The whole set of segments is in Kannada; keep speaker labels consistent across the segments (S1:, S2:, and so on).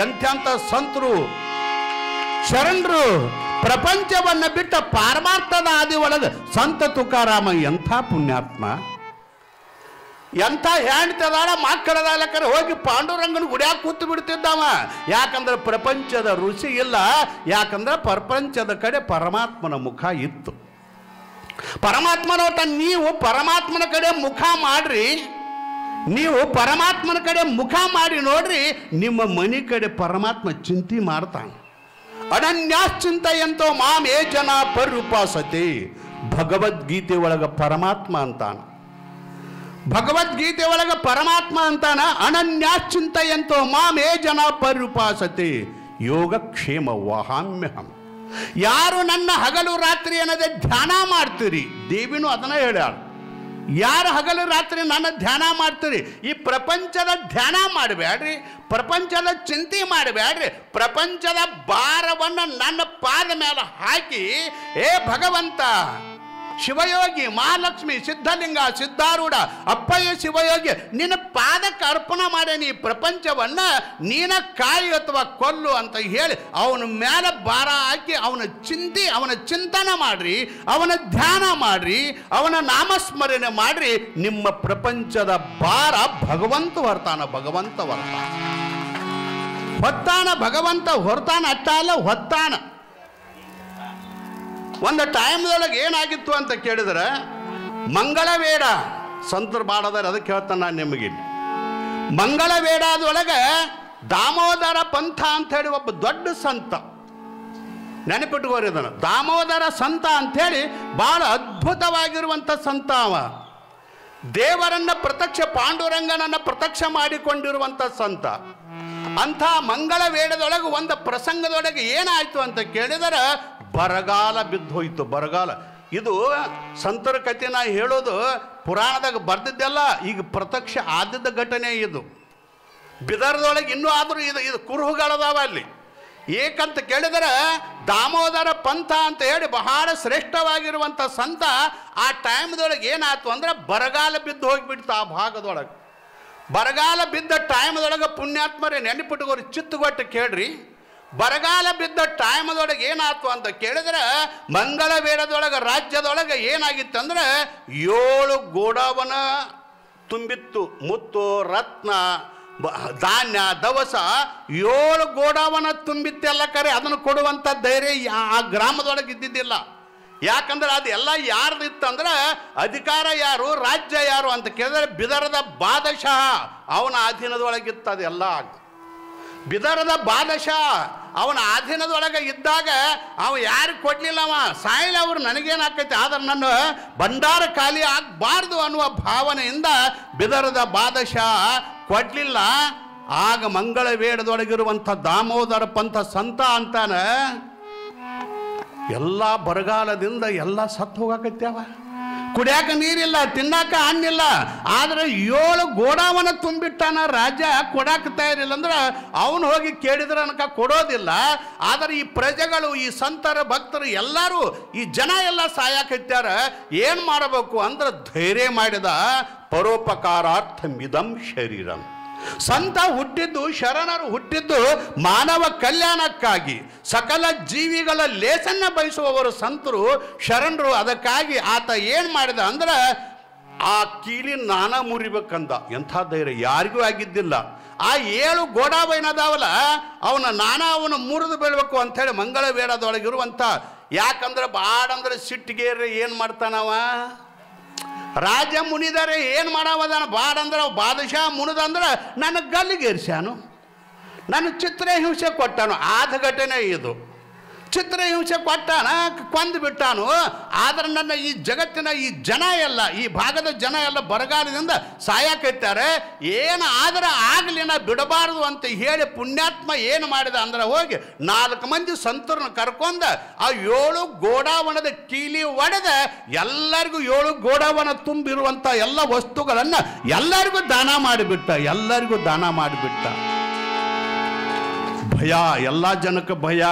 S1: ಎಂಥೆಂಥ ಸಂತರು ಶರಣರು ಪ್ರಪಂಚವನ್ನ ಬಿಟ್ಟ ಪಾರಮಾರ್ಥದ ಆದಿ ಒಳಗೆ ಸಂತ ತುಕಾರಾಮ ಎಂಥ ಪುಣ್ಯಾತ್ಮ, ಎಂಥ ಹೆಂಡ್ತದಾಳ ಮಕ್ಕಳದಾಲಕ್ಕರೆ ಹೋಗಿ ಪಾಂಡುರಂಗನ ಗುಡಿಯಾಗ ಕೂತು ಬಿಡ್ತಿದ್ದಾವ. ಯಾಕಂದ್ರೆ ಪ್ರಪಂಚದ ರುಚಿ ಇಲ್ಲ, ಯಾಕಂದ್ರೆ ಪ್ರಪಂಚದ ಕಡೆ ಪರಮಾತ್ಮನ ಮುಖ ಇತ್ತು. ಪರಮಾತ್ಮನೋಟ ನೀವು ಪರಮಾತ್ಮನ ಕಡೆ ಮುಖ ಮಾಡ್ರಿ, ನೀವು ಪರಮಾತ್ಮನ ಕಡೆ ಮುಖ ಮಾಡಿ ನೋಡ್ರಿ, ನಿಮ್ಮ ಮನೆ ಕಡೆ ಪರಮಾತ್ಮ ಚಿಂತೆ ಮಾಡ್ತಾನೆ. ಅನನ್ಯಾಶ್ಚಿಂತೆಯಂತೋ ಮಾಂ ಯೇ ಜನ ಪರ್ಯುಪಾಸತೆ, ಭಗವದ್ಗೀತೆ ಒಳಗ ಪರಮಾತ್ಮ ಅಂತಾನ. ಭಗವದ್ಗೀತೆ ಒಳಗ ಪರಮಾತ್ಮ ಅಂತಾನ, ಅನನ್ಯಾಶ್ಚಿಂತೆಯಂತೋ ಮಾಂ ಯೇ ಜನ ಪರ್ಯುಪಾಸತೆ ಯೋಗಕ್ಷೇಮ ವಹಾಮ್ಯಹಂ. ಯಾರು ನನ್ನ ಹಗಲು ರಾತ್ರಿ ಅನ್ನೋದೇ ಧ್ಯಾನ ಮಾಡ್ತೀರಿ, ದೇವಿನೂ ಅದನ್ನ ಹೇಳ್ಯಾಳ. ಯಾರು ಹಗಲು ರಾತ್ರಿ ನನ್ನ ಧ್ಯಾನ ಮಾಡ್ತೀರಿ, ಈ ಪ್ರಪಂಚದ ಧ್ಯಾನ ಮಾಡಬೇಡ್ರಿ, ಪ್ರಪಂಚದ ಚಿಂತೆ ಮಾಡಬೇಡ್ರಿ, ಪ್ರಪಂಚದ ಭಾರವನ್ನು ನನ್ನ ಪಾದ ಮೇಲೆ ಹಾಕಿ, ಏ ಭಗವಂತ ಶಿವಯೋಗಿ ಮಹಾಲಕ್ಷ್ಮಿ ಸಿದ್ಧಲಿಂಗ ಸಿದ್ಧಾರೂಢ ಅಪ್ಪಯ್ಯ ಶಿವಯೋಗಿ ನಿನ್ನ ಪಾದಕ್ಕೆ ಅರ್ಪಣೆ ಮಾಡೇನಿ, ಈ ಪ್ರಪಂಚವನ್ನ ನೀನ ಕಾಯಿ ಅಥವಾ ಕೊಲ್ಲು ಅಂತ ಹೇಳಿ ಅವನ ಮೇಲೆ ಭಾರ ಹಾಕಿ ಅವನ ಚಿಂತನೆ ಮಾಡ್ರಿ, ಅವನ ಧ್ಯಾನ ಮಾಡ್ರಿ, ಅವನ ನಾಮಸ್ಮರಣೆ ಮಾಡ್ರಿ. ನಿಮ್ಮ ಪ್ರಪಂಚದ ಭಾರ ಭಗವಂತ ಹೊರ್ತಾನ, ಭಗವಂತ ಹೊತ್ತಾನ, ಭಗವಂತ ಹೊರ್ತಾನ. ಅಷ್ಟ ಅಲ್ಲ, ಹೊತ್ತಾನ. ಒಂದು ಟೈಮ್ದೊಳಗೆ ಏನಾಗಿತ್ತು ಅಂತ ಕೇಳಿದ್ರೆ, ಮಂಗಳವೇಡ ಸಂತರು ಮಾಡೋದಾರೆ, ಅದಕ್ಕೆ ಹೇಳ್ತಾನೆ ನಾನು ನಿಮಗೆ. ಮಂಗಳವೇಡದೊಳಗೆ ದಾಮೋದರ ಪಂಥ ಅಂತ ಹೇಳಿ ಒಬ್ಬ ದೊಡ್ಡ ಸಂತ, ನೆನಪಿಟ್ಟುಕೋರಿ ಅದನ್ನು, ದಾಮೋದರ ಸಂತ ಅಂಥೇಳಿ ಭಾಳ ಅದ್ಭುತವಾಗಿರುವಂಥ ಸಂತ. ಅವ ದೇವರನ್ನ ಪ್ರತ್ಯಕ್ಷ, ಪಾಂಡುರಂಗನನ್ನ ಪ್ರತ್ಯಕ್ಷ ಮಾಡಿಕೊಂಡಿರುವಂಥ ಸಂತ. ಅಂಥ ಮಂಗಳ ವೇಡದೊಳಗೆ ಒಂದು ಪ್ರಸಂಗದೊಳಗೆ ಏನಾಯ್ತು ಅಂತ ಕೇಳಿದರೆ, ಬರಗಾಲ ಬಿದ್ದು ಹೋಯ್ತು. ಬರಗಾಲ ಇದು ಸಂತರ ಕಥೆ ನಾ ಹೇಳೋದು ಪುರಾಣದಾಗ ಬರ್ದಿದ್ದೆಲ್ಲ, ಈಗ ಪ್ರತ್ಯಕ್ಷ ಆದಿದ್ದ ಘಟನೆ ಇದು. ಬಿದರದೊಳಗೆ ಇನ್ನೂ ಆದರೂ ಇದು ಕುರುಹುಗಳದಾವ ಅಲ್ಲಿ. ಏಕಂತ ಕೇಳಿದರೆ, ದಾಮೋದರ ಪಂಥ ಅಂತ ಹೇಳಿ ಬಹಳ ಶ್ರೇಷ್ಠವಾಗಿರುವಂಥ ಸಂತ. ಆ ಟೈಮ್ದೊಳಗೆ ಏನಾಯ್ತು ಅಂದ್ರೆ ಬರಗಾಲ ಬಿದ್ದು ಹೋಗಿಬಿಡ್ತು ಆ ಭಾಗದೊಳಗೆ. ಬರಗಾಲ ಬಿದ್ದ ಟೈಮ್ದೊಳಗೆ ಪುಣ್ಯಾತ್ಮರೇ ನೆನಪಿಟ್ಟುಕೋರಿ, ಚಿತ್ತುಗೊಟ್ಟು ಕೇಳ್ರಿ. ಬರಗಾಲ ಬಿದ್ದ ಟೈಮ್ದೊಳಗೆ ಏನಾಯ್ತು ಅಂತ ಕೇಳಿದ್ರೆ, ಮಂಗಳವೇಡದೊಳಗೆ ರಾಜ್ಯದೊಳಗೆ ಏನಾಗಿತ್ತಂದ್ರೆ 7 ಗೋಡಾವನ ತುಂಬಿತ್ತು. ಮುತ್ತು ರತ್ನ ಧಾನ್ಯ ದವಸ 7 ಗೋಡಾವನ ತುಂಬಿತ್ತೆಲ್ಲ. ಕರೆ ಅದನ್ನು ಕೊಡುವಂಥ ಧೈರ್ಯ ಆ ಗ್ರಾಮದೊಳಗೆ ಇದ್ದಿದ್ದಿಲ್ಲ. ಯಾಕಂದ್ರೆ ಅದೆಲ್ಲ ಯಾರ್ದಿತ್ತಂದ್ರೆ, ಅಧಿಕಾರ ಯಾರು, ರಾಜ್ಯ ಯಾರು ಅಂತ ಕೇಳಿದ್ರೆ ಬಿದರದ ಬಾದಶಾಹ ಅವನ ಅಧೀನದೊಳಗಿತ್ತು. ಅದೆಲ್ಲ ಬಿದರದ ಬಾದಶಾಹ ಅವನ ಅಧೀನದೊಳಗೆ ಇದ್ದಾಗ ಅವ ಯಾರಿಗೆ ಕೊಡ್ಲಿಲ್ಲ, ಅವ ಸಾಯಿಲ್ ಅವ್ರು ನನಗೇನಾಕೈತಿ, ಆದ್ರೆ ನನ್ನ ಭಂಡಾರ ಖಾಲಿ ಆಗಬಾರ್ದು ಅನ್ನುವ ಭಾವನೆಯಿಂದ ಬಿದರದ ಬಾದಶಾಹ ಕೊಡ್ಲಿಲ್ಲ. ಆಗ ಮಂಗಳವೇಡದೊಳಗಿರುವಂಥ ದಾಮೋದರ ಪಂಥ ಸಂತ ಅಂತಾನ, ಎಲ್ಲ ಬರಗಾಲದಿಂದ ಎಲ್ಲ ಸತ್ತು ಹೋಗಾಕತ್ಯಾವ. ಕುಡಿಯಾಕ ನೀರಿಲ್ಲ, ತಿನ್ನಾಕ ಹಣ್ಣಿಲ್ಲ. ಆದ್ರೆ 7 ಗೋಡಾವನ ತುಂಬಿಟ್ಟಾನ ರಾಜ, ಕೊಡಾಕ ತಯಾರಿಲ್ಲ. ಅಂದ್ರೆ ಅವನು ಹೋಗಿ ಕೇಳಿದ್ರೆ ಅನ್ಕ ಕೊಡೋದಿಲ್ಲ. ಆದರೆ ಈ ಪ್ರಜೆಗಳು, ಈ ಸಂತರ ಭಕ್ತರು ಎಲ್ಲರೂ, ಈ ಜನ ಎಲ್ಲ ಸಾಯಾಕತ್ಯಾರ. ಏನು ಮಾಡಬೇಕು ಅಂದ್ರೆ ಧೈರ್ಯ ಮಾಡಿದ, ಪರೋಪಕಾರಾರ್ಥ ಮಿದಂ ಶರೀರಂ. ಸಂತ ಹುಟ್ಟಿದ್ದು, ಶರಣರು ಹುಟ್ಟಿದ್ದು ಮಾನವ ಕಲ್ಯಾಣಕ್ಕಾಗಿ, ಸಕಲ ಜೀವಿಗಳ ಲೇಸನ್ನ ಬಯಸುವವರು ಸಂತರು ಶರಣರು. ಅದಕ್ಕಾಗಿ ಆತ ಏನು ಮಾಡಿದ ಅಂದ್ರೆ, ಆ ಕೀಲಿ ನಾನ ಮುರಿಬೇಕಂದ. ಎಂಥ ಧೈರ್ಯ ಯಾರಿಗೂ ಆಗಿದ್ದಿಲ್ಲ. ಆ 7 ಗೋಡಾವನದಾವಲ್ಲ ಅವನು ಮುರಿದು ಬೀಳ್ಬೇಕು ಅಂಥೇಳಿ ಮಂಗಳವೇಡದೊಳಗಿರುವಂಥ. ಯಾಕಂದ್ರೆ ಬಾಡಂದ್ರೆ ಸಿಟ್ಟಿಗೇರಿ ಏನು ಮಾಡ್ತಾನವ, ರಾಜ ಮುನಿದರೆ ಏನು ಮಾಡವದಾನ, ಬಾಡಂದ್ರೆ ಬಾದಶಾಹ ಮುನಿದಂದ್ರೆ ನನ್ನ ಗಲ್ಲಿಗೇರಿಸ್ಯಾನು, ನನ್ನ ಚಿತ್ರಹಿಂಸೆ ಕೊಟ್ಟಾನು. ಆದ ಘಟನೆ ಇದು. ಚಿತ್ರಹಿಂಸೆ ಕೊಟ್ಟಾನ, ಕೊಂದು ಬಿಟ್ಟಾನು. ಆದರೆ ನನ್ನ ಈ ಜಗತ್ತಿನ ಈ ಜನ ಎಲ್ಲ, ಈ ಭಾಗದ ಜನ ಎಲ್ಲ ಬರಗಾಲದಿಂದ ಸಾಯಾಕೈತಾರೆ. ಏನು ಆದ್ರೆ ಆಗಲಿ, ನಾ ಬಿಡಬಾರ್ದು ಅಂತ ಹೇಳಿ ಪುಣ್ಯಾತ್ಮ ಏನು ಮಾಡಿದ ಅಂದ್ರೆ, ಹೋಗಿ 4 ಮಂದಿ ಸಂತರನ್ನ ಕರ್ಕೊಂಡ ಆ 7 ಗೋಡಾವನದ ಕೀಲಿ ಒಡೆದ ಎಲ್ಲರಿಗೂ 7 ಗೋಡಾವನ ತುಂಬಿರುವಂಥ ಎಲ್ಲ ವಸ್ತುಗಳನ್ನು ಎಲ್ಲರಿಗೂ ದಾನ ಮಾಡಿಬಿಟ್ಟ. ಎಲ್ಲರಿಗೂ ದಾನ ಮಾಡಿಬಿಟ್ಟ. ಭಯ, ಎಲ್ಲ ಜನಕ್ಕೆ ಭಯ.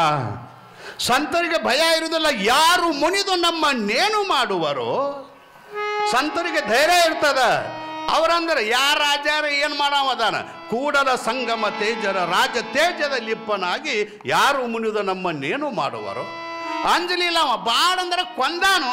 S1: ಸಂತರಿಗೆ ಭಯ ಇರುವುದಿಲ್ಲ. ಯಾರು ಮುನಿದು ನಮ್ಮನ್ನೇನು ಮಾಡುವರು? ಸಂತರಿಗೆ ಧೈರ್ಯ ಇರ್ತದ. ಅವರಂದ್ರೆ ಯಾರ ರಾಜಾರ ಏನು ಮಾಡಾವದಾನ? ಕೂಡಲ ಸಂಗಮ ತೇಜರ ರಾಜ ತೇಜದ ಲಿಪ್ಪನಾಗಿ ಯಾರು ಮುನಿದ ನಮ್ಮನ್ನೇನು ಮಾಡುವರು? ಅಂಜಲಿಲ್ಲ ಅವ ಬಾಳ ಅಂದ್ರೆ ಕೊಂದಾನು.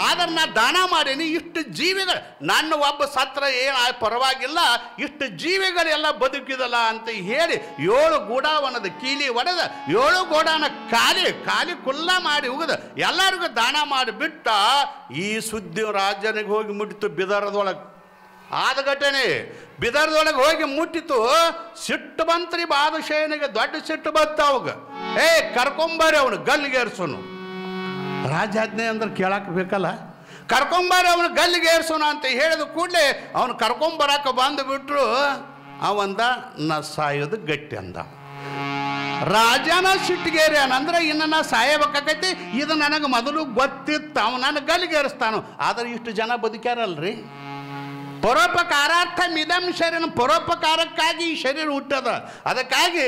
S1: ಆದ್ರೆ ನಾ ದಾನ ಮಾಡೀನಿ. ಇಷ್ಟು ಜೀವಿಗಳು, ನನ್ನ ಒಬ್ಬ ಸತ್ರ ಏನು ಪರವಾಗಿಲ್ಲ, ಇಷ್ಟು ಜೀವಿಗಳೆಲ್ಲ ಬದುಕಿದಲ್ಲ ಅಂತ ಹೇಳಿ 7 ಗೂಡಾವನದ ಕೀಲಿ ಒಡೆದ 7 ಗೋಡಾನ ಖಾಲಿ ಕುಲ್ಲ ಮಾಡಿ ಉಗಿದ ಎಲ್ಲರಿಗೂ ದಾನ ಮಾಡಿಬಿಟ್ಟ. ಈ ಸುದ್ದಿ ರಾಜನಿಗೆ ಹೋಗಿ ಮುಟ್ಟಿತು ಬಿದರದೊಳಗೆ. ಆದ ಘಟನೆ ಬಿದರದೊಳಗೆ ಹೋಗಿ ಮುಟ್ಟಿತು. ಸಿಟ್ಟು ಬಂತ್ರಿ ಬಾದಶಾಹನಿಗೆ, ದೊಡ್ಡ ಸಿಟ್ಟು ಬಂತ ಅವಾಗ. ಕರ್ಕೊಂಬಾರಿ ಅವನು ಗಲ್ಲಿಗೇರ್ಸೋನು. ರಾಜಾಜ್ಞೆ ಅಂದ್ರೆ ಕೇಳಕ್ಕೆ ಬೇಕಲ್ಲ. ಕರ್ಕೊಂಬಾರಿ ಅವನು ಗಲ್ಲಿಗೇರ್ಸೋಣ ಅಂತ ಹೇಳಿದ ಕೂಡಲೇ ಅವನು ಕರ್ಕೊಂಬರಕ್ಕೆ ಬಂದುಬಿಟ್ರು. ಅವಂದ ನಾ ಸಾಯೋದು ಗಟ್ಟಿ ಅಂದ. ರಾಜನ ಸಿಟ್ಟಿಗೇರಿ ಅಂದ್ರೆ ಇನ್ನು ನಾ ಸಾಯಬೇಕಾಗೈತಿ, ಇದು ನನಗೆ ಮೊದಲು ಗೊತ್ತಿತ್ತು. ಅವನು ನಾನು ಗಲ್ಲಿಗೇರಿಸ್ತಾನು. ಆದರೆ ಇಷ್ಟು ಜನ ಬದುಕ್ಯಾರಲ್ರಿ. ಪರೋಪಕಾರಾರ್ಥ ಮಿದಂ ಶರೀರ, ಪರೋಪಕಾರಕ್ಕಾಗಿ ಈ ಶರೀರ ಹುಟ್ಟದ. ಅದಕ್ಕಾಗಿ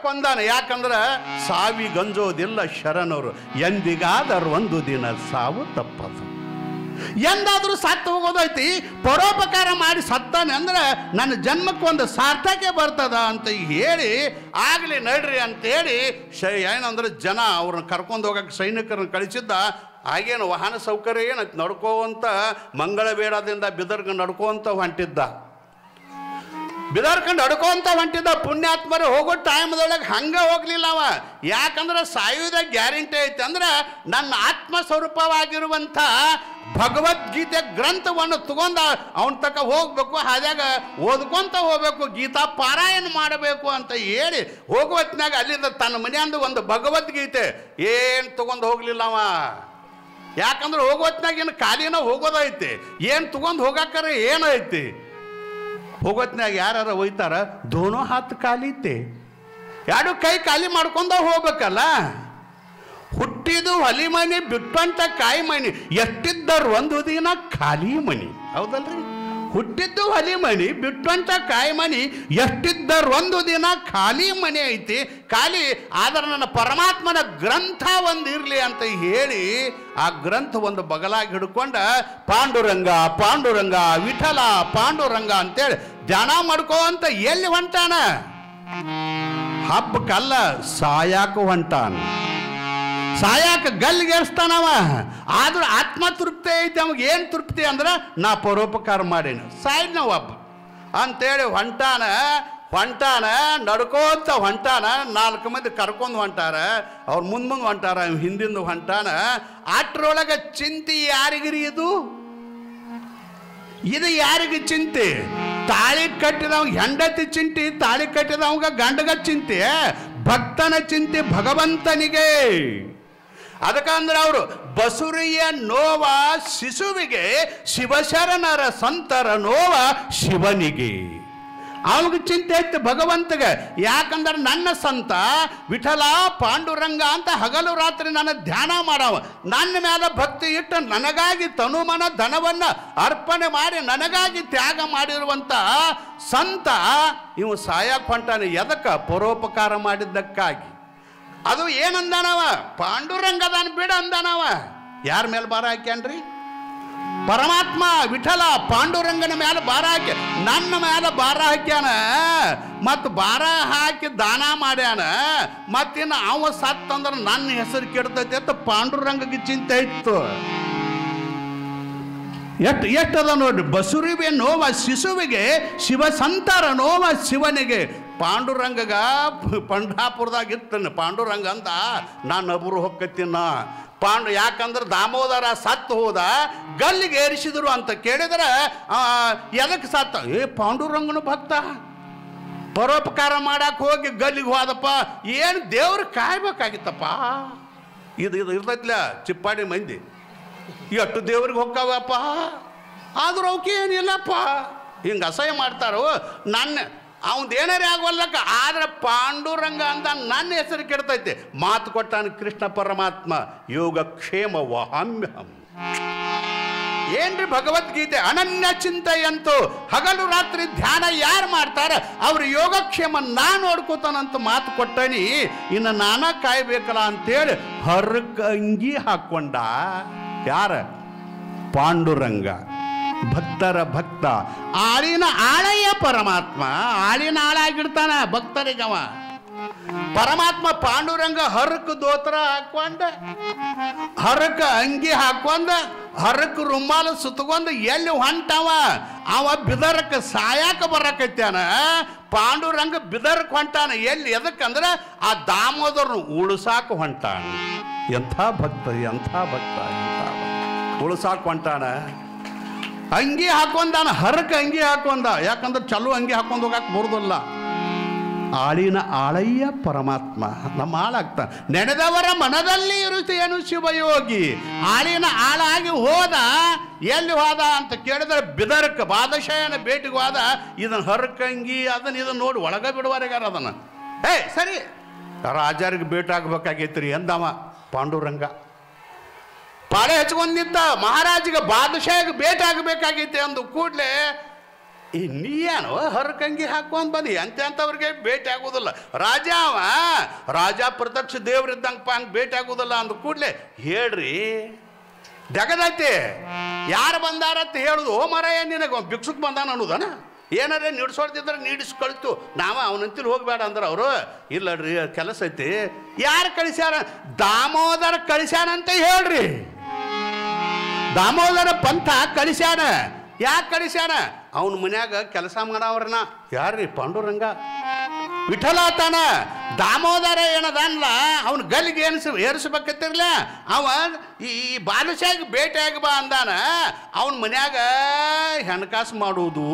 S1: ಕೊಂದಾನ. ಯಾಕಂದ್ರೆ ಸಾವಿಗಂಜೋದಿಲ್ಲ ಶರಣರು, ಎಂದಿಗಾದರೂ ಒಂದು ದಿನ ಸಾವು ತಪ್ಪದು. ಎಂದಾದರೂ ಸತ್ತು ಹೋಗೋದೈತಿ. ಪರೋಪಕಾರ ಮಾಡಿ ಸತ್ತಾನೆ ಅಂದ್ರೆ ನನ್ನ ಜನ್ಮಕ್ಕೆ ಒಂದು ಸಾರ್ಥಕ್ಕೆ ಬರ್ತದ ಅಂತ ಹೇಳಿ ಆಗಲಿ ನಡ್ರಿ ಅಂತೇಳಿ ಏನಂದ್ರೆ ಜನ ಅವ್ರನ್ನ ಕರ್ಕೊಂಡು ಹೋಗಕ್ಕೆ ಸೈನಿಕರನ್ನ ಕಳಿಸಿದ್ದ. ಹಾಗೇನು ವಾಹನ ಸೌಕರ್ಯ ಏನು ನಡ್ಕೋವಂತ ಮಂಗಳಬೇಡದಿಂದ ಬಿದರ್ಕೊಂಡು ನಡ್ಕೋವಂತ ಹೊಂಟಿದ್ದ. ಪುಣ್ಯಾತ್ಮರು ಹೋಗೋ ಟೈಮ್ದೊಳಗೆ ಹಂಗೆ ಹೋಗ್ಲಿಲ್ಲ ಅವ. ಯಾಕಂದ್ರೆ ಸಾಯುವುದ ಗ್ಯಾರಂಟಿ ಐತೆ. ಅಂದ್ರೆ ನನ್ನ ಆತ್ಮಸ್ವರೂಪವಾಗಿರುವಂಥ ಭಗವದ್ಗೀತೆ ಗ್ರಂಥವನ್ನು ತಗೊಂಡ ಅವನ ತಕ್ಕ ಹೋಗ್ಬೇಕು. ಹಾದಾಗ ಓದ್ಕೊಂತ ಹೋಗ್ಬೇಕು, ಗೀತಾ ಪಾರಾಯಣ ಮಾಡಬೇಕು ಅಂತ ಹೇಳಿ ಹೋಗುವತ್ನಾಗ ಅಲ್ಲಿಂದ ತನ್ನ ಮನೆಯಂದು ಒಂದು ಭಗವದ್ಗೀತೆ ಏನು ತಗೊಂಡು ಹೋಗ್ಲಿಲ್ಲವ. ಯಾಕಂದ್ರೆ ಹೋಗುವತ್ನಾಗ ಏನು ಖಾಲಿನ ಹೋಗೋದೈತಿ, ಏನು ತಗೊಂಡು ಹೋಗಾಕರ ಏನೈತಿ? ಹೋಗೋತ್ನಾಗ ಯಾರು ಒಯ್ತಾರ, ದೋನೋ ಹಾತ್ ಖಾಲಿತೆ, 2 ಕೈ ಖಾಲಿ ಮಾಡ್ಕೊಂಡ ಹೋಗ್ಬೇಕಲ್ಲ. ಹುಟ್ಟಿದು ಹೊಲಿ ಮನಿ ಬಿಟ್ಟಂತ ಕಾಯಿ ಮನಿ, ಎಷ್ಟಿದ್ದರು ಒಂದು ದಿನ ಖಾಲಿ ಮನಿ. ಹೌದಲ್ರಿ? ಹುಟ್ಟಿದ್ದು ಹೊಲಿ ಮನಿ ಬಿಟ್ಟಂತ ಕಾಯಿ ಮನಿ, ಎಷ್ಟಿದ್ದರು ಒಂದು ದಿನ ಖಾಲಿ ಮನೆ ಐತಿ. ಖಾಲಿ ಆದ್ರೆ ನನ್ನ ಪರಮಾತ್ಮನ ಗ್ರಂಥ ಒಂದು ಇರಲಿ ಅಂತ ಹೇಳಿ ಆ ಗ್ರಂಥ ಒಂದು ಬಗಲಾಗಿ ಹಿಡ್ಕೊಂಡ ಪಾಂಡುರಂಗ ಪಾಂಡುರಂಗ ವಿಠಲ ಪಾಂಡುರಂಗ ಅಂತೇಳಿ ಧ್ಯಾನ ಮಾಡ್ಕೋ ಅಂತ ಎಲ್ಲಿ ಹೊಂಟಾನ? ಹಬ್ಬಕ್ಕಲ್ಲ, ಸಾಯಾಕ ಹೊಂಟಾನ. ಸಾಯಾಕ ಗಲ್ಲಿಗೇರಿಸ್ತಾನವ. ಆದ್ರೂ ಆತ್ಮ ತೃಪ್ತಿ ಐತಿ. ಅವಾಗ ಏನು ತೃಪ್ತಿ ಅಂದ್ರೆ ನಾ ಪರೋಪಕಾರ ಮಾಡೇನು, ಸಾಯ್ನ ಒಬ್ಬ ಅಂತೇಳಿ ಹೊಂಟಾನ ನಡ್ಕೋತ ಹೊಂಟಾನ. 4 ಮಂದಿ ಕರ್ಕೊಂಡು ಹೊಂಟಾರ. ಅವ್ರು ಮುಂದೆ ಹೊಂಟಾರ, ಹಿಂದಿಂದ ಹೊಂಟಾನ. ಅಟ್ರೊಳಗೆ ಚಿಂತೆ ಯಾರಿಗಿರಿ? ಇದು ಯಾರಿಗೆ ಚಿಂತೆ? ತಾಳಿ ಕಟ್ಟಿದವ್ ಹೆಂಡತಿ ಚಿಂತೆ, ತಾಳಿ ಕಟ್ಟಿದವಂಗ ಗಂಡಗ ಚಿಂತೆ, ಭಕ್ತನ ಚಿಂತೆ ಭಗವಂತನಿಗೆ. ಅದಕ್ಕಂದ್ರೆ ಅವರು ಬಸುರಿಯ ನೋವ ಶಿಶುವಿಗೆ, ಶಿವಶರಣರ ಸಂತರ ನೋವ ಶಿವನಿಗೆ. ಅವನಿಗೆ ಚಿಂತೆ ಐತೆ ಭಗವಂತಗೆ. ಯಾಕಂದ್ರೆ ನನ್ನ ಸಂತ ವಿಠಲ ಪಾಂಡುರಂಗ ಅಂತ ಹಗಲು ರಾತ್ರಿ ನನ್ನ ಧ್ಯಾನ ಮಾಡವ, ನನ್ನ ಮೇಲೆ ಭಕ್ತಿ ಇಟ್ಟು ನನಗಾಗಿ ತನುಮನ ಧನವನ್ನು ಅರ್ಪಣೆ ಮಾಡಿ ನನಗಾಗಿ ತ್ಯಾಗ ಮಾಡಿರುವಂಥ ಸಂತ ಇವು ಸಾಯಕ್ಕೆ ಹೊಂಟಾನೆ. ಎದಕ್ಕೆ? ಪರೋಪಕಾರ ಮಾಡಿದ್ದಕ್ಕಾಗಿ. ಅದು ಏನಂದಾನವ? ಪಾಂಡುರಂಗದಾನ ಬಿಡ ಅಂದಾನವ. ಯಾರ ಮೇಲೆ ಭಾರ ಹಾಕ್ಯಾನ್ರಿ? ಪರಮಾತ್ಮ ವಿಠಲ ಪಾಂಡುರಂಗನ ಮೇಲೆ ಭಾರ ಹಾಕಿ ನನ್ನ ಮೇಲೆ ಭಾರ ಹಾಕ್ಯಾನ. ಮತ್ತು ಭಾರ ಹಾಕಿ ದಾನ ಮಾಡ್ಯಾನ. ಮತ್ತಿನ್ನು ಅವ ಸತ್ತಂದ್ರೆ ನನ್ನ ಹೆಸರು ಕೆಡ್ತೈತಿ ಅಂತ ಪಾಂಡುರಂಗಕ್ಕೆ ಚಿಂತೆ ಇತ್ತು. ಎಷ್ಟದ ನೋಡ್ರಿ. ಬಸುರಿವೆ ನೋವ ಶಿಶುವಿಗೆ, ಶಿವಸಂತರ ನೋವ ಶಿವನಿಗೆ. ಪಾಂಡುರಂಗಗ ಪಂಢಾಪುರದಾಗ ಇರ್ತಾನೆ. ಪಾಂಡುರಂಗ ಅಂದ ನಾನು ಒಬ್ಬರು ಹೊಕ್ಕತ್ತಿನ ಯಾಕಂದ್ರೆ ದಾಮೋದರ ಸತ್ತು ಹೋದ, ಗಲ್ಲಿಗೆ ಏರಿಸಿದ್ರು ಅಂತ ಕೇಳಿದ್ರೆ ಎದಕ್ಕೆ ಸತ್ತ? ಪಾಂಡುರಂಗನ ಭಕ್ತ, ಪರೋಪಕಾರ ಮಾಡಕ್ಕೆ ಹೋಗಿ ಗಲ್ಲಿಗೆ ಹೋದಪ್ಪ. ಏನು ದೇವ್ರು ಕಾಯ್ಬೇಕಾಗಿತ್ತಪ್ಪ. ಇದು ಇರ್ತೈತ್ಲ ಚಿಪ್ಪಾಡಿ ಮಂದಿ ಎಷ್ಟು ದೇವ್ರಿಗೆ ಹೋಗ್ತಾವಪ್ಪ. ಆದ್ರೂ ಅವಕ್ಕೆ ಏನಿಲ್ಲಪ್ಪ, ಹಿಂಗೆ ಅಸಹ್ಯ ಮಾಡ್ತಾರೋ. ಅವನದೇನಾರೇ ಆಗೋಲ್ಲಕ್ಕ. ಆದ್ರೆ ಪಾಂಡುರಂಗ ಅಂತ ನನ್ನ ಹೆಸರು ಕೆಡ್ತೈತೆ. ಮಾತು ಕೊಟ್ಟಾನ ಕೃಷ್ಣ ಪರಮಾತ್ಮ, ಯೋಗಕ್ಷೇಮ ವಹಾಮ್ಯಹಂ. ಏನ್ರಿ ಭಗವದ್ಗೀತೆ? ಅನನ್ಯ ಚಿಂತೆಯಂತೂ ಹಗಲು ರಾತ್ರಿ ಧ್ಯಾನ ಯಾರು ಮಾಡ್ತಾರ ಅವ್ರ ಯೋಗಕ್ಷೇಮ ನಾನು ನೋಡ್ಕೋತಾನಂತ ಮಾತು ಕೊಟ್ಟನಿ. ಇನ್ನು ನಾನಾ ಕಾಯ್ಬೇಕಲ್ಲ ಅಂತೇಳಿ ಹರ್ಕ ಅಂಗಿ ಹಾಕೊಂಡ. ಯಾರ? ಪಾಂಡುರಂಗ. ಭಕ್ತರ ಭಕ್ತ, ಆಳಿನ ಆಳಯ್ಯ ಪರಮಾತ್ಮ. ಆಳಿನ ಆಳಾಗಿಡ್ತಾನ ಭಕ್ತರಿಗವ. ಪರಮಾತ್ಮ ಪಾಂಡುರಂಗ ಹರಕ ದೋತ್ರ ಹಾಕೊಂಡ, ಹರಕ ಅಂಗಿ ಹಾಕೊಂಡ, ಹರಕ ರುಮಾಲ ಸುತ್ತಕೊಂಡ ಎಲ್ಲಿ ಹೊಂಟವ? ಅವ ಬಿದರಕ್ಕೆ ಸಾಯಾಕ ಬರಕತ್ಯಾನ. ಪಾಂಡುರಂಗ ಬಿದರಕ್ಕೆ ಹೊಂಟಾನ. ಎಲ್ಲಿ? ಎದಕ್ಕಂದ್ರೆ ಆ ದಾಮೋದರನು ಉಳಿಸಾಕ ಹೊಂಟಾನ. ಎಂಥ ಭಕ್ತ, ಎಂಥ ಭಕ್ತ, ಉಳಿಸಾಕ ಹೊಂಟಾನ. ಅಂಗಿ ಹಾಕೊಂಡಾನ, ಹರಕ ಅಂಗಿ ಹಾಕೊಂಡ. ಯಾಕಂದ್ರೆ ಚಲೋ ಅಂಗಿ ಹಾಕೊಂಡು ಹೋಗಕ್ಕೆ ಬರುದಿಲ್ಲ. ಆಳಿನ ಆಳಯ್ಯ ಪರಮಾತ್ಮ ನಮ್ಮ ಆಳಾಗ್ತಾನೆ. ನೆನೆದವರ ಮನದಲ್ಲಿ ಇರುತ್ತೇನು ಶಿವಯೋಗಿ. ಆಳಿನ ಆಳಾಗಿ ಹೋದ. ಎಲ್ಲಿ ಹೋದ ಅಂತ ಕೇಳಿದ್ರೆ ಬಿದರ್ಕ ಬಾದಶಾಹನ ಭೇಟಿಗೆ ಹೋದ. ಇದನ್ನು ಹರಕಂಗಿ ಇದನ್ನು ನೋಡಿ ಒಳಗ ಬಿಡುವರೆಗಾರ ಅದನ್ನು. ಸರಿ, ರಾಜರಿಗೆ ಭೇಟಾಗಬೇಕಾಗೈತ್ರಿ ಎಂದವ ಪಾಂಡುರಂಗ. ಪಾಳೆ ಹಚ್ಕೊಂಡು ನಿಂತ. ಮಹಾರಾಜಿಗೆ ಬಾದಶಾಹಿಗೆ ಭೇಟಾಗಬೇಕಾಗೈತೆ ಅಂದು ಕೂಡಲೇ ಈ ನೀನು ಹರಕಂಗಿ ಹಾಕೊಂಡ್ ಬಂದು ಎಂಥವ್ರಿಗೆ ಭೇಟಿ ಆಗೋದಿಲ್ಲ. ರಾಜ ಪ್ರತ್ಯಕ್ಷ ದೇವ್ರಿದ್ದಂಗಪ್ಪ ಹಂಗೆ ಭೇಟಿ ಆಗೋದಿಲ್ಲ ಅಂದ ಕೂಡಲೇ ಹೇಳ್ರಿ ಜಗದೈತಿ ಯಾರು ಬಂದಾರತ್ತ ಹೇಳುದು. ಓ ಮರಾಯ ನಿನಗೆ ಭಿಕ್ಷುಕ್ ಬಂದಾನ ಅನ್ನೋದನ? ಏನಾರೇ ನಿಡ್ಸೋಳ್ತಿದ್ರೆ ನೀಡಿಸ್ ಕಳಿತು. ನಾವು ಅವನಂತಿಲ್ ಹೋಗ್ಬೇಡ ಅಂದ್ರೆ ಅವರು ಇಲ್ಲಡ್ರಿ ಕೆಲಸ ಐತಿ. ಯಾರು ಕಳಿಸ್ಯಾರ? ದಾಮೋದರ ಕಳಿಸ್ಯಾನಂತ ಹೇಳ್ರಿ. ದಾಮೋದರ ಪಂಥ ಕಳಿಸ್ಯಾನ. ಯಾಕೆ ಕಳಿಸ್ಯಾನ? ಅವನ ಮನ್ಯಾಗ ಕೆಲಸ ಮಾಡವ್ರನ್ನ. ಯಾರ್ರಿ? ಪಾಂಡುರಂಗ. ವಿಠಲ ತಾನ. ದಾಮೋದರ ಏನದಲ್ಲ ಅವನ ಗಲ್ಲಿಗೆ ಏರಿಸ್ಬೇಕತ್ತಿರ್ಲ. ಅವ ಈ ಬಾದಶಾಹಿಗೆ ಭೇಟಿಯಾಗಿ ಬಾ ಅಂದಾನ. ಅವನ ಮನ್ಯಾಗ ಹೆಣಕಾಸು ಮಾಡುವುದು.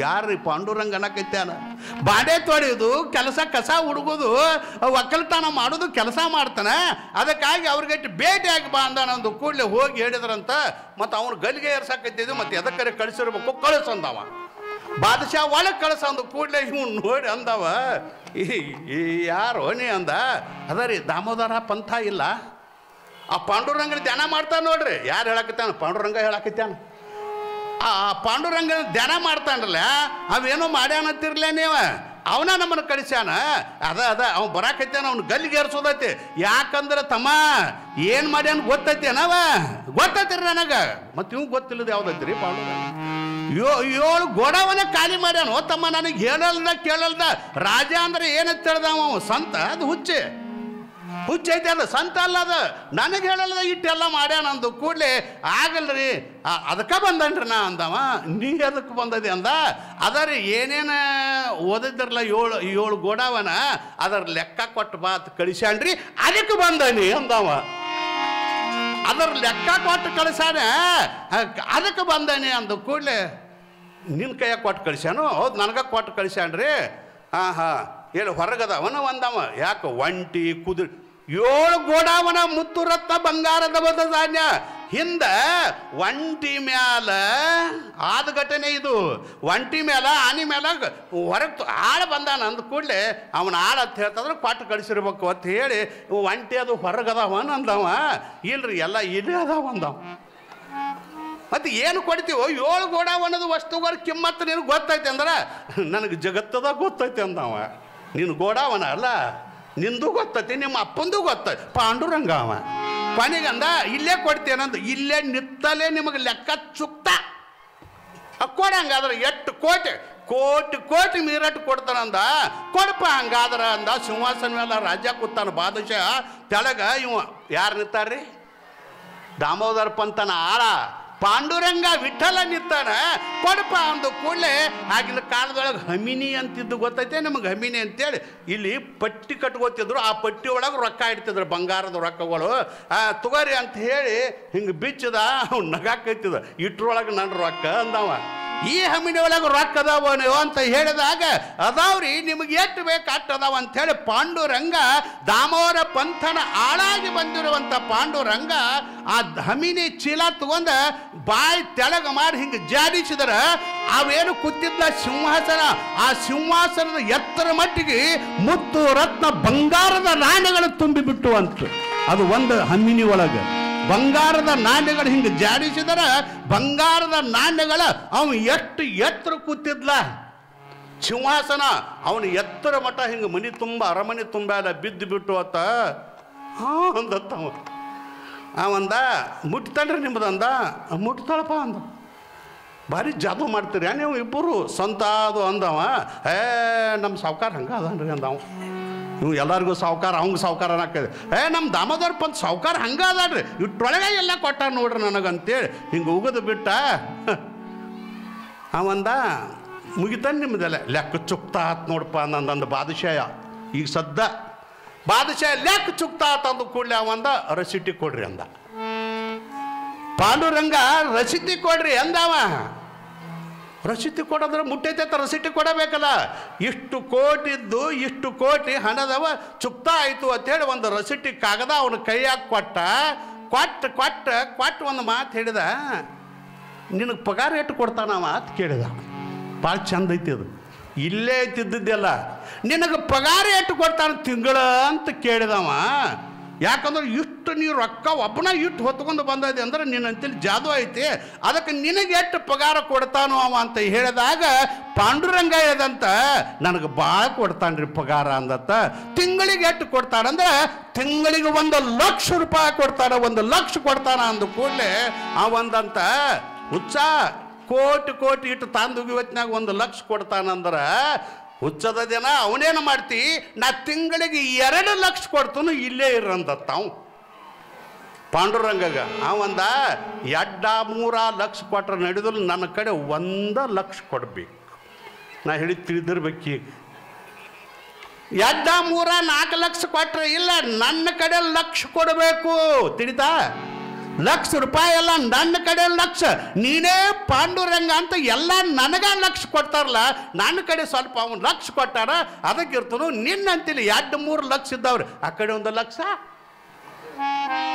S1: ಯಾರ್ರಿ? ಪಾಂಡುರಂಗ ಅನ್ನಕೈತ್ಯಾನ. ಬಾಂಡೆ ತೊಳೆಯೋದು ಕೆಲಸ, ಕಸ ಹುಡುಗೋದು, ಒಕ್ಕಲ್ತನ ಮಾಡೋದು ಕೆಲಸ ಮಾಡ್ತಾನೆ. ಅದಕ್ಕಾಗಿ ಅವ್ರಿಗಟ್ಟು ಭೇಟಿಯಾಗಿ ಬಾ ಅಂದಾನ. ಒಂದು ಕೂಡಲೇ ಹೋಗಿ ಹೇಳಿದ್ರಂತ. ಮತ್ತು ಅವನು ಗಲ್ಲಿಗೆ ಏರ್ಸಾಕತ್ತಿದ್ದು. ಮತ್ತು ಎದಕ್ಕರೆ ಕಳಿಸಿರ್ಬೇಕು, ಕಳಿಸಂದವ. ಬಾದಶಾ ಒಳಗೆ ಕಳಿಸ ಅಂದು ಕೂಡಲೇ ಇವನು ನೋಡಿ ಅಂದವ, ಈ ಯಾರು ನೀ ಅಂದ. ಅದ ರೀ ದಾಮೋದರ ಪಂಥ ಇಲ್ಲ. ಆ ಪಾಂಡುರಂಗನ ಧ್ಯಾನ ಮಾಡ್ತಾನೆ ನೋಡ್ರಿ. ಯಾರು ಹೇಳಕತ್ತಾನ? ಪಾಂಡುರಂಗ ಹೇಳಕತ್ತಾನ. ಆ ಪಾಂಡುರಂಗನ ಧ್ಯಾನ ಮಾಡ್ತಾನಲ್ಲ, ಅವೇನೋ ಮಾಡ್ಯಾನತ್ತಿರ್ಲೇ ನೀವ. ಅವನ ನಮ್ಮನ್ನು ಕಳಿಸ್ಯಾನ. ಅದ ಅವ್ನು ಬರಾಕೈತಾನ. ಅವ್ನು ಗಲ್ಲಿಗೆ ಏರ್ಸೋದೈತಿ. ಯಾಕಂದ್ರೆ ತಮ್ಮ ಏನು ಮಾಡ್ಯಾನ ಗೊತ್ತೈತಿ ಅನವ? ಗೊತ್ತೈತಿರಿ ನನಗೆ. ಮತ್ತು ಇವ್ ಗೊತ್ತಿಲ್ಲದ ಯಾವ್ದೈತಿ ರೀ ಪಾಂಡುರಂಗ? 7 ಗೋಡವನ್ನ ಖಾಲಿ ಮಾಡ್ಯಾನ. ಓ ತಮ್ಮ, ನನಗೆ ಹೇಳಲ್ದ ಕೇಳಲ್ದ. ರಾಜ ಅಂದ್ರೆ ಏನಂತ ಹೇಳ್ದವ? ಸಂತ? ಅದು ಹುಚ್ಚೈತೆ. ಅದು ಸಂತ ಅಲ್ಲ. ಅದು ನನಗೆ ಹೇಳಲ್ದ ಇಟ್ಟೆಲ್ಲ ಮಾಡ್ಯಾನ ಅಂದು ಕೂಡಲೇ ಆಗಲ್ರಿ ಅದಕ್ಕೆ ಬಂದನ್ರಿ ನಾ ಅಂದವ. ನೀ ಅದಕ್ಕೆ ಬಂದದಿ ಅಂದ. ಅದರ ಏನೇನು ಓದಿದ್ರಲ್ಲ 7 ಗೋಡವನ ಅದರ ಲೆಕ್ಕ ಕೊಟ್ಟು ಬಾತ್ ಕಳಿಸ್ಯಾನ್ರಿ. ಅದಕ್ಕೆ ಬಂದನಿ ಅಂದವ. ಅದರ ಲೆಕ್ಕ ಕೊಟ್ಟು ಕಳಿಸಾನ. ಅದಕ್ಕೆ ಬಂದಾನೆ ಅಂದ ಕೂಡಲೇ ನಿನ್ನ ಕೈಯಾಗ ಕೊಟ್ಟು ಕಳಿಸ್ಯಾನು? ಹೌದು, ನನಗೆ ಕೊಟ್ಟು ಕಳಿಸ್ಯಾನ್ರಿ. ಹೇಳಿ ಹೊರಗದವನ ಒಂದವ. ಯಾಕೆ? ಒಂಟಿ ಕುದುರೆ 7 ಗೋಡಾವನ ಮುತ್ತು ರತ್ನ ಬಂಗಾರದ ಧಾನ್ಯ. ಹಿಂದೆ ಒಂಟಿ ಮ್ಯಾಲ ಆದ ಘಟನೆ ಇದು. ಒಂಟಿ ಮೇಲ ಆನಿ ಮೇಲ ಹೊರಗೆ ಆಳ ಬಂದಾನ ಅಂದ ಕೂಡಲೇ ಅವನ ಆಳ ಅಂತ ಹೇಳ್ತಂದ್ರೆ ಕೊಟ್ಟು ಕಳಿಸಿರ್ಬೇಕು ಅಂತ ಹೇಳಿ ಒಂಟಿ ಅದು ಹೊರಗದವನ ಅಂದವ. ಇಲ್ರಿ ಎಲ್ಲ ಇಲ್ಲೇ ಅದಾವ ಅಂದವ. ಮತ್ತು ಏನು ಕೊಡ್ತೀವೋ 7 ಗೋಡಾವನದ ವಸ್ತುಗಳ ಕಿಮ್ಮತ್ತು ನಿನಗೆ ಗೊತ್ತೈತೆ ಅಂದ್ರೆ ನನಗೆ ಜಗತ್ತದ ಗೊತ್ತೈತೆ ಅಂದವ. ನೀನು ಗೋಡಾವನ ಅಲ್ಲ, ನಿಂದು ಗೊತ್ತೈತಿ, ನಿಮ್ಮ ಅಪ್ಪಂದು ಗೊತ್ತೈತಿ. ಪಾಂಡುರಂಗ ಅವ ಕೊನೆಗಂದ ಇಲ್ಲೇ ಕೊಡ್ತೇನಂದು. ಇಲ್ಲೇ ನಿತ್ತಲೇ ನಿಮಗೆ ಲೆಕ್ಕ ಚುಕ್ತ ಕೊಡಂಗಾದ್ರೆ ಎಷ್ಟು ಕೋಟಿ ಮೀರಟ್ಟು ಕೊಡ್ತಾನಂದ. ಕೊಡಪ್ಪ ಹಂಗಾದ್ರ ಅಂದ. ಸಿಂಹಾಸನ ಮೇಲೆ ರಾಜ ಕೂತಾನ ಬಾದಶಾಹ. ತೆಳಗ ಇವ ಯಾರು ನಿಂತಾರ್ರಿ? ದಾಮೋದರ ಪಂತನ ಆಳ ಪಾಂಡುರಂಗ ವಿಠಲ ನಿಂತಾನ. ಕೊಡಪ್ಪ ಅಂದು ಕೂಡಲೇ ಆಗಿನ ಕಾಲದೊಳಗೆ ಹಮಿನಿ ಅಂತಿದ್ದು ಗೊತ್ತೈತೆ ನಿಮಗೆ? ಹಮಿನಿ ಅಂತೇಳಿ ಇಲ್ಲಿ ಪಟ್ಟಿ ಕಟ್ಕೋತಿದ್ರು. ಆ ಪಟ್ಟಿ ಒಳಗೆ ರೊಕ್ಕ ಇಡ್ತಿದ್ರು, ಬಂಗಾರದ ರೊಕ್ಕಗಳು. ತಗೋರಿ ಅಂತ ಹೇಳಿ ಹಿಂಗೆ ಬಿಚ್ಚದ ಅವ್ನು ನಗಾಕೈತಿದ. ಇಟ್ರೊಳಗೆ ನನ್ನ ರೊಕ್ಕ ಅಂದವ. ಈ ಹಮಿನಿ ಒಳಗೆ ರೊಕ್ಕ ಅದಾವ ಅಂತ ಹೇಳಿದಾಗ ಅದಾವ್ರಿ ನಿಮಗೆ ಎಷ್ಟು ಬೇಕು ಅಷ್ಟು ಅದಾವ ಅಂಥೇಳಿ ಪಾಂಡುರಂಗ ದಾಮೋದರ ಪಂಥನ ಆಳಾಗಿ ಬಂದಿರುವಂಥ ಪಾಂಡುರಂಗ ಆ ಹಮಿನಿ ಚೀಲ ತಗೊಂಡ ಬಾಯಿ ತೆಳಗ ಮಾಡಿ ಹಿಂಗೆ ಜಾಡಿಸಿದ್ರ ಅವೇನು ಕೂತಿದ್ದ ಸಿಂಹಾಸನ, ಆ ಸಿಂಹಾಸನದ ಎತ್ತರ ಮಟ್ಟಿಗೆ ಮುತ್ತು ರತ್ನ ಬಂಗಾರದ ನಾಣ್ಯಗಳು ತುಂಬಿಬಿಟ್ಟು ಅಂತ. ಅದು ಒಂದು ಹಮ್ಮಿನಿ ಒಳಗೆ ಬಂಗಾರದ ನಾಣ್ಯಗಳು ಹಿಂಗೆ ಜಾಡಿಸಿದರ ಬಂಗಾರದ ನಾಣ್ಯಗಳ ಅವನು ಎಷ್ಟು ಎತ್ತರ ಕೂತಿದ್ಲ ಸಿಂಹಾಸನ. ಅವನು ಎತ್ತರ ಮಠ ಹಿಂಗೆ ಮನೆ ತುಂಬ ಅರಮನೆ ತುಂಬ ಎಲ್ಲ ಬಿದ್ದು ಬಿಟ್ಟು ಅತ್ತ ಅಂದತ್ತ. ಅವಂದ ಮುಟ್ತಾಳ್ರಿ ನಿಮ್ಮದಂದ. ಮುಟ್ತಾಳಪ್ಪ ಅಂದ. ಭಾರಿ ಜಾದು ಮಾಡ್ತೀರಿ ನೀವು ಇಬ್ಬರು ಸಂತ ಅದು ಅಂದವ. ನಮ್ಮ ಸಾವ್ಕಾರ ಹಂಗೆ ಅದನ್ರಿ ಅಂದವ. ನೀವು ಎಲ್ಲರಿಗೂ ಸಾವ್ಕಾರ, ಅವಂಗೆ ಸಾವ್ಕಾರ ಅನ್ನಕ್ಕದೆ. ನಮ್ಮ ದಾಮೋದರ ಪಂತ್ ಸಾವ್ಕಾರ ಹಂಗೆ ಅದಾಡ್ರಿ, ಇಟ್ಟೊಳಗೆ ಎಲ್ಲ ಕೊಟ್ಟ ನೋಡ್ರಿ ನನಗಂತೇಳಿ ಹಿಂಗೆ ಉಗಿದು ಬಿಟ್ಟ. ಅವಂದ ಮುಗಿತಾನೆ ನಿಮ್ಮದೆಲ್ಲ ಲೆಕ್ಕ ಚುಕ್ತಾ ಆತ್ ನೋಡಪ್ಪ ನಂದು ಬಾದಶಾಯ. ಈಗ ಸದ್ದ ಬಾದಶಾಯ ಲೆಕ್ಕ ಚುಕ್ತಾ ಆತಂದು ಕೂಡಲೇ ಅವಂದ ರಸೀಟಿ ಕೊಡ್ರಿ ಅಂದ. ಪಾಂಡುರಂಗ ರಸೀತಿ ಕೊಡ್ರಿ ಅಂದವ. ರಸೀತಿ ಕೊಡೋದ್ರೆ ಮುಟ್ಟೈತೆ ರಸೀಟಿ ಕೊಡಬೇಕಲ್ಲ. ಇಷ್ಟು ಕೋಟಿದ್ದು ಇಷ್ಟು ಕೋಟಿ ಹಣದವ ಚುಕ್ತಾ ಆಯಿತು ಅಂತೇಳಿ ಒಂದು ರಸೀಟಿ ಕಾಗದ ಅವನ ಕೈಯಾಗ ಕೊಟ್ಟು ಒಂದು ಮಾತು ಹೇಳಿದ. ನಿನಗೆ ಪಗಾರ ಎಷ್ಟು ಕೊಡ್ತಾನವ ಅಂತ ಕೇಳಿದ. ಭಾಳ ಚಂದ ಐತಿ ಅದು, ಇಲ್ಲೇ ಐತಿದ್ದೆಲ್ಲ. ನಿನಗೆ ಪಗಾರ ಎಷ್ಟು ಕೊಡ್ತಾನ ತಿಂಗಳ ಅಂತ ಕೇಳಿದವ. ಯಾಕಂದ್ರೆ ಇಷ್ಟು ನೀವು ರೊಕ್ಕ ಒಬ್ಬನ ಇಟ್ಟು ಹೊತ್ಕೊಂಡು ಬಂದದೆ ಅಂದ್ರೆ ನಿನ್ನಂತೇಳಿ ಜಾದು ಐತಿ, ಅದಕ್ಕೆ ನಿನಗೆ ಎಷ್ಟು ಪಗಾರ ಕೊಡ್ತಾನೋ ಅವ ಅಂತ ಹೇಳಿದಾಗ ಪಾಂಡುರಂಗ ಹೇಳ್ದಂತ ನನಗೆ ಭಾಳ ಕೊಡ್ತಾನ್ರಿ ಪಗಾರ ಅಂದತ್ತ. ತಿಂಗಳಿಗೆ ಎಷ್ಟು ಕೊಡ್ತಾನಂದ್ರೆ ತಿಂಗಳಿಗೆ 1,00,000 ರೂಪಾಯಿ ಕೊಡ್ತಾನ, 1,00,000 ಕೊಡ್ತಾನ ಅಂದ ಕೂಡಲೇ ಅವಂದಂತ ಹುಚ್ಚ ಕೋಟಿ ಇಟ್ಟು ತಂದು ಇವತ್ತಿನಾಗ 1,00,000 ಕೊಡ್ತಾನಂದ್ರೆ ಹುಚ್ಚದ ದಿನ ಅವನೇನು ಮಾಡ್ತಿ, ನಾ ತಿಂಗಳಿಗೆ 2,00,000 ಕೊಡ್ತಾನು, ಇಲ್ಲೇ ಇರಂದತ್ತ ಅವು ಪಾಂಡುರಂಗಗ. ಅವಂದ 2-3 ಲಕ್ಷ ಕೊಟ್ರೆ ನಡೆದ್ರು ನನ್ನ ಕಡೆ 1,00,000 ಕೊಡ್ಬೇಕು. ನಾ ಹೇಳಿ ತಿಳಿದಿರ್ಬೇಕು. ಈಗ 2-3-4 ಲಕ್ಷ ಕೊಟ್ರೆ ಇಲ್ಲ, ನನ್ನ ಕಡೆ 1,00,000 ಕೊಡಬೇಕು. ತಿಳಿತಾ? 1,00,000 ರೂಪಾಯಿ ಎಲ್ಲ ನನ್ನ ಕಡೆ 1,00,000. ನೀನೇ ಪಾಂಡುರಂಗ ಅಂತ ಎಲ್ಲ ನನಗ 1,00,000 ಕೊಡ್ತಾರಲ್ಲ, ನನ್ನ ಕಡೆ ಸ್ವಲ್ಪ ಅವ್ನು 1,00,000 ಕೊಟ್ಟಾರ, ಅದಕ್ಕಿರ್ತನು ನಿನ್ನಂತಿಲ್ಲ 2-3 ಲಕ್ಷ ಇದ್ದವ್ರು ಆ ಕಡೆ 1,00,000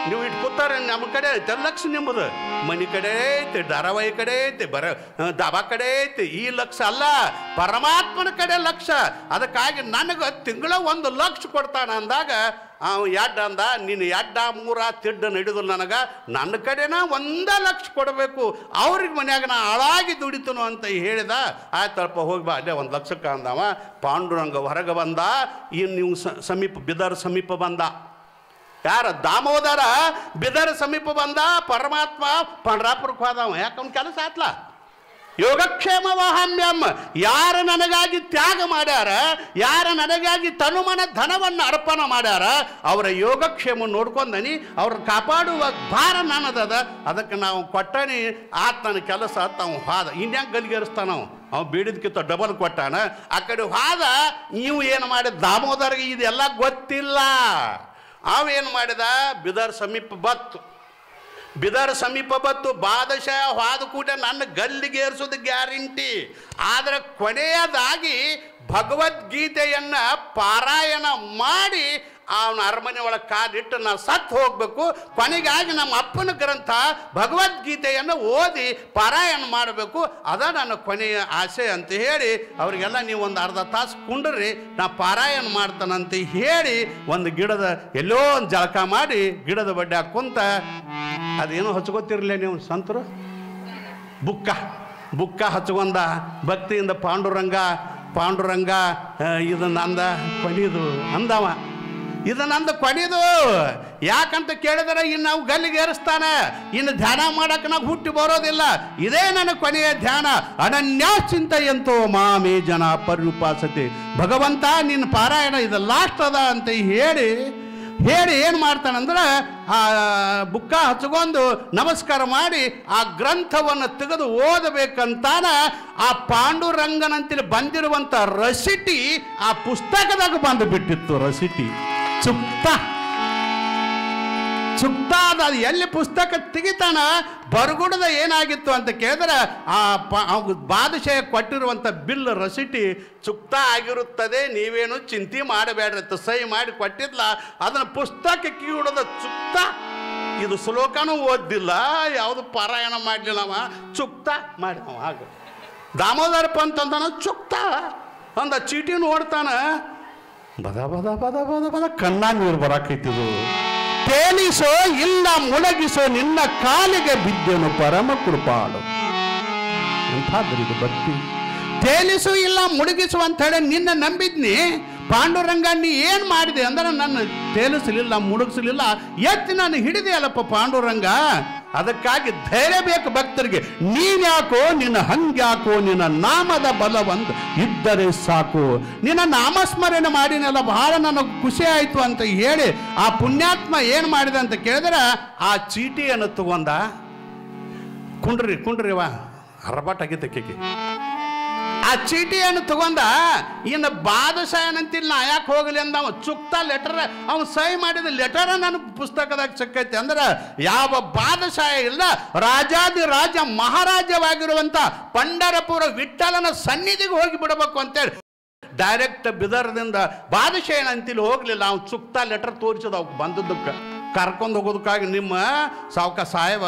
S1: ನೀವು ಇಟ್ಕೊತಾರೆ. ನಮ್ಮ ಕಡೆ 1,00,000 ನಿಮ್ಮದು ಮನೆ ಕಡೆ ಐತೆ, ಧಾರಾವಾಹಿ ಕಡೆ ಐತೆ, ದಾಬಾ ಕಡೆ ಐತೆ. ಈ 1,00,000 ಅಲ್ಲ, ಪರಮಾತ್ಮನ ಕಡೆ 1,00,000. ಅದಕ್ಕಾಗಿ ನನಗೆ ತಿಂಗಳ 1,00,000 ಕೊಡ್ತಾನ ಅಂದಾಗ ಅವ ಅಂದ, ನೀನು 2-3 ತಿಡ್ಡು ನಡೆದು ನನಗೆ ನನ್ನ ಕಡೆನ 1,00,000 ಕೊಡಬೇಕು, ಅವ್ರಿಗೆ ಮನ್ಯಾಗ ನಾ ಹಾಳಾಗಿ ದುಡಿತನು ಅಂತ ಹೇಳಿದ. ಆಯ್ತಪ್ಪ ಹೋಗಿ ಬಾ ಅಲ್ಲೇ 1,00,000 ಅಂದವ. ಪಾಂಡುರಂಗ ಹೊರಗೆ ಬಂದ. ಇನ್ನು ನೀವು ಸಮೀಪ ಬಿದರ್ ಸಮೀಪ ಬಂದ. ಯಾರ ದಾಮೋದರ ಬಿದರ್ ಸಮೀಪ ಬಂದ. ಪರಮಾತ್ಮ ಪಂಡ್ರಾಪುರಕ್ಕೆ ಹೋದವ. ಯಾಕಂದ್ ಕೆಲಸ ಆತ್ಲ. ಯೋಗಕ್ಷೇಮ ವಾಹಮ್ಯಂ. ಯಾರು ನನಗಾಗಿ ತ್ಯಾಗ ಮಾಡ್ಯಾರ, ಯಾರು ನನಗಾಗಿ ತನುಮನ ಧನವನ್ನು ಅರ್ಪಣೆ ಮಾಡ್ಯಾರ, ಅವರ ಯೋಗಕ್ಷೇಮ ನೋಡ್ಕೊಂಡನಿ, ಅವ್ರ ಕಾಪಾಡುವ ಭಾರ ನನ್ನದದ. ಅದಕ್ಕೆ ನಾವು ಕೊಟ್ಟನಿ ಆತನ ಕೆಲಸ ತಾವು ಹಾದ. ಇನ್ಯಾಕೆ ಗಲ್ಲಿಗೇರಿಸ್ತಾನವು, ಅವು ಬೇಡಿದಕ್ಕಿಂತ ಡಬಲ್ ಕೊಟ್ಟಾನ. ಆ ಕಡೆ ಹಾದ. ನೀವು ಏನು ಮಾಡಿದ ದಾಮೋದರ್ಗೆ ಇದೆಲ್ಲ ಗೊತ್ತಿಲ್ಲ. ಅವೇನು ಮಾಡಿದ, ಬಿದರ್ ಸಮೀಪ ಬತ್ತು. ಬಾದಶಾಹ ಹಾದು ಕೂಡ ನನ್ನ ಗಲ್ಲಿಗೇರಿಸೋದು ಗ್ಯಾರಂಟಿ. ಆದರೆ ಕೊನೆಯದಾಗಿ ಭಗವದ್ಗೀತೆಯನ್ನು ಪಾರಾಯಣ ಮಾಡಿ ಅವನ ಅರಮನೆ ಒಳಗೆ ಕಾಲಿಟ್ಟು ನಾವು ಸತ್ತು ಹೋಗಬೇಕು. ಕೊನೆಗಾಗಿ ನಮ್ಮ ಅಪ್ಪನ ಗ್ರಂಥ ಭಗವದ್ಗೀತೆಯನ್ನು ಓದಿ ಪಾರಾಯಣ ಮಾಡಬೇಕು, ಅದ ನನ್ನ ಕೊನೆಯ ಆಸೆ ಅಂತ ಹೇಳಿ ಅವರಿಗೆಲ್ಲ ನೀವು ಒಂದು ಅರ್ಧ ತಾಸು ಕುಂಡ್ರಿ, ನಾ ಪಾರಾಯಣ ಮಾಡ್ತಾನಂತ ಹೇಳಿ ಒಂದು ಗಿಡದ ಎಲ್ಲೋ ಒಂದು ಜಳಕ ಮಾಡಿ ಗಿಡದ ಬಡ್ಡೆ ಕುಂತ ಅದೇನೋ ಹಚ್ಕೋತಿರ್ಲಿ ನೀವು ಸಂತರು, ಬುಕ್ಕ ಹಚ್ಕೊಂಡ ಭಕ್ತಿಯಿಂದ ಪಾಂಡುರಂಗ ಇದು ನಂದ ಕೊನೆಯದು ಅಂದವ. ಇದು ನಂದು ಕೊನೆಯದು. ಯಾಕಂತ ಕೇಳಿದರೆ ಇನ್ನು ನಾವು ಗಲ್ಲಿಗೇರಿಸ್ತಾನೆ, ಇನ್ನು ಧ್ಯಾನ ಮಾಡಕ್ಕೆ ನಾವು ಹುಟ್ಟಿ ಬರೋದಿಲ್ಲ. ಇದೇ ನನ್ನ ಕೊನೆಯ ಧ್ಯಾನ. ಅನನ್ಯಾಶ್ಚಿಂತಯಂತೋ ಮಾಮೇ ಜನ ಪರ್ಯುಪಾಸತೆ. ಭಗವಂತ ನಿನ್ನ ಪಾರಾಯಣ ಇದು ಲಾಸ್ಟ್ ಅದ ಅಂತ ಹೇಳಿ ಏನು ಮಾಡ್ತಾನಂದ್ರೆ ಆ ಬುಕ್ಕ ಹಚ್ಕೊಂಡು ನಮಸ್ಕಾರ ಮಾಡಿ ಆ ಗ್ರಂಥವನ್ನು ತೆಗೆದು ಓದಬೇಕಂತಾನ. ಆ ಪಾಂಡುರಂಗನಂತೇಳಿ ಬಂದಿರುವಂಥ ರಸೀಟಿ ಆ ಪುಸ್ತಕದಾಗ ಬಂದು ಬಿಟ್ಟಿತ್ತು. ರಸೀಟಿ ಚುಕ್ತ ಅದು ಎಲ್ಲಿ ಪುಸ್ತಕ ತೆಗಿತಾನ ಬರಗುಡದ ಏನಾಗಿತ್ತು ಅಂತ ಕೇಳಿದ್ರೆ ಆ ಬಾದಶಾಹ ಕೊಟ್ಟಿರುವಂಥ ಬಿಲ್ ರಸೀಟಿ ಚುಕ್ತ ಆಗಿರುತ್ತದೆ, ನೀವೇನು ಚಿಂತೆ ಮಾಡಬೇಡ್ರಿ, ಸಹಿ ಮಾಡಿ ಕೊಟ್ಟಿದ್ಲ. ಅದನ್ನು ಪುಸ್ತಕಕ್ಕೆ ಹಿಡಿದ ಚುಕ್ತ. ಇದು ಶ್ಲೋಕನೂ ಓದಿಲ್ಲ, ಯಾವುದು ಪಾರಾಯಣ ಮಾಡಲಿಲ್ಲವ, ಚುಕ್ತ ಮಾಡಿದವ. ಆಗ ದಾಮೋದರ ಪಂತ್ ಅಂತಾನ ಚುಕ್ತ ಅಂದ ಚೀಟಿ ನೋಡ್ತಾನ. ಬದ ಕಣ್ಣಾಗ ನೀರು ಬರಾಕೈತಿದು. ತೇಲಿಸೋ ಇಲ್ಲ ಮುಳಗಿಸೋ ನಿನ್ನ ಕಾಲಿಗೆ ಬಿದ್ದೆನು ಪರಮ ಕೃಪಾಳು. ಎಂಥಾದ್ರಿದು ಭಕ್ತಿ. ತೇಲಿಸು ಇಲ್ಲ ಮುಳುಗಿಸು ಅಂತ ಹೇಳಿ ನಿನ್ನ ನಂಬಿದ್ನಿ. ಪಾಂಡುರಂಗ ನೀ ಏನು ಮಾಡಿದೆ ಅಂದ್ರೆ ನನ್ನ ತೇಲಿಸಲಿಲ್ಲ, ಮುಳುಗಿಸಲಿಲ್ಲ, ಎತ್ತಿ ನಾನು ಹಿಡಿದೆ ಅಲ್ಲಪ್ಪ ಪಾಂಡುರಂಗ. ಅದಕ್ಕಾಗಿ ಧೈರ್ಯ ಬೇಕು ಭಕ್ತರಿಗೆ. ನೀನ್ಯಾಕೋ ನಿನ್ನ ಹಂಗ್ಯಾಕೋ ನಿನ್ನ ನಾಮದ ಬಲವಂತ ಇದ್ದರೆ ಸಾಕು. ನಿನ್ನ ನಾಮಸ್ಮರಣೆ ಮಾಡಿನೆಲ್ಲ ಬಹಳ ನನಗೆ ಖುಷಿ ಆಯಿತು ಅಂತ ಹೇಳಿ ಆ ಪುಣ್ಯಾತ್ಮ ಏನು ಮಾಡಿದ ಅಂತ ಕೇಳಿದ್ರೆ ಆ ಚೀಟಿಯನ್ನು ತಗೊಂಡ. ಕುಂಡ್ರಿವಾ ಅರಬಾಟ್ ಆಗೈತೆ ಕೇಕಿ. ಆ ಚೀಟಿಯನ್ನು ತಗೊಂಡ. ಇನ್ನು ಬಾದಶಾಹನಂತಿಲ್ಲ ನಾ ಯಾಕೆ ಹೋಗಲಿ ಅಂದ. ಅವ ಚುಕ್ತಾ ಲೆಟರ್ ಅವನು ಸಹಿ ಮಾಡಿದ ಲೆಟರ ನನ್ನ ಪುಸ್ತಕದಾಗ ಸಿಕ್ಕೈತೆ. ಅಂದ್ರೆ ಯಾವ ಬಾದಶಾಹ ಇಲ್ಲ, ರಾಜಾದಿ ರಾಜ ಮಹಾರಾಜವಾಗಿರುವಂಥ ಪಂಢರಪುರ ವಿಠ್ಠಲನ ಸನ್ನಿಧಿಗೆ ಹೋಗಿ ಬಿಡಬೇಕು ಅಂತೇಳಿ ಡೈರೆಕ್ಟ್ ಬಿದರ್ದಿಂದ ಬಾದಶಾಹನಂತಿಲ್ಲಿ ಹೋಗಲಿಲ್ಲ. ಅವ್ನು ಚುಕ್ತಾ ಲೆಟರ್ ತೋರಿಸಿದ ಅವ್ಕೆ ಬಂದದ್ದಕ್ಕೆ ಕರ್ಕೊಂಡು ಹೋಗೋದಕ್ಕಾಗಿ ನಿಮ್ಮ ಸಾವ್ಕ ಸಾಯವ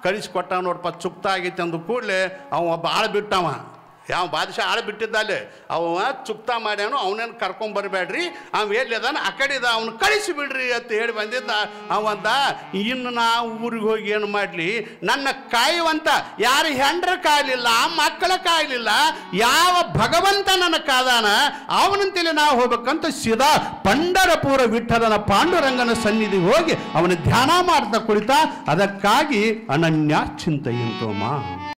S1: ಕಳಿಸ್ಕೊಟ್ಟ ನೋಡಪ್ಪ ಚುಕ್ತಾ ಆಗೈತೆ ಅಂದ ಕೂಡಲೇ ಅವ ಒಬ್ಬ ಆಳು ಬಿಟ್ಟವ. ಯಾವ ಬಾದಶಾಹ ಆಳು ಬಿಟ್ಟಿದ್ದಲ್ಲಿ ಅವ ಚುಕ್ತಾ ಮಾಡ್ಯಾನು. ಅವನೇನು ಕರ್ಕೊಂಬರ್ಬೇಡ್ರಿ, ಅವ ಎಲ್ಲಿದಾನ ಆ ಕಡೆದ ಅವನು ಕಳಿಸಿಬಿಡ್ರಿ ಅಂತ ಹೇಳಿ ಬಂದಿದ್ದ. ಅವಂದ ಇನ್ನು ನಾ ಊರಿಗೆ ಹೋಗಿ ಏನು ಮಾಡಲಿ, ನನ್ನ ಕಾಯುವಂತ ಯಾರು ಹೆಂಡ್ರ ಕಾಯಲಿಲ್ಲ, ಮಕ್ಕಳ ಕಾಯಲಿಲ್ಲ, ಯಾವ ಭಗವಂತ ನನ್ನ ಕಾದಾನ ಅವನಂತೇಳಿ ನಾವು ಹೋಗ್ಬೇಕಂತ ಸೀದಾ ಪಂಢರಪುರ ವಿಠ್ಠಲನ ಪಾಂಡುರಂಗನ ಸನ್ನಿಧಿಗೆ ಹೋಗಿ ಅವನ ಧ್ಯಾನ ಮಾಡ್ತಾ ಕುಳಿತ. ಅದಕ್ಕಾಗಿ ಅನನ್ಯ ಚಿಂತೆಯಂತೋಮ.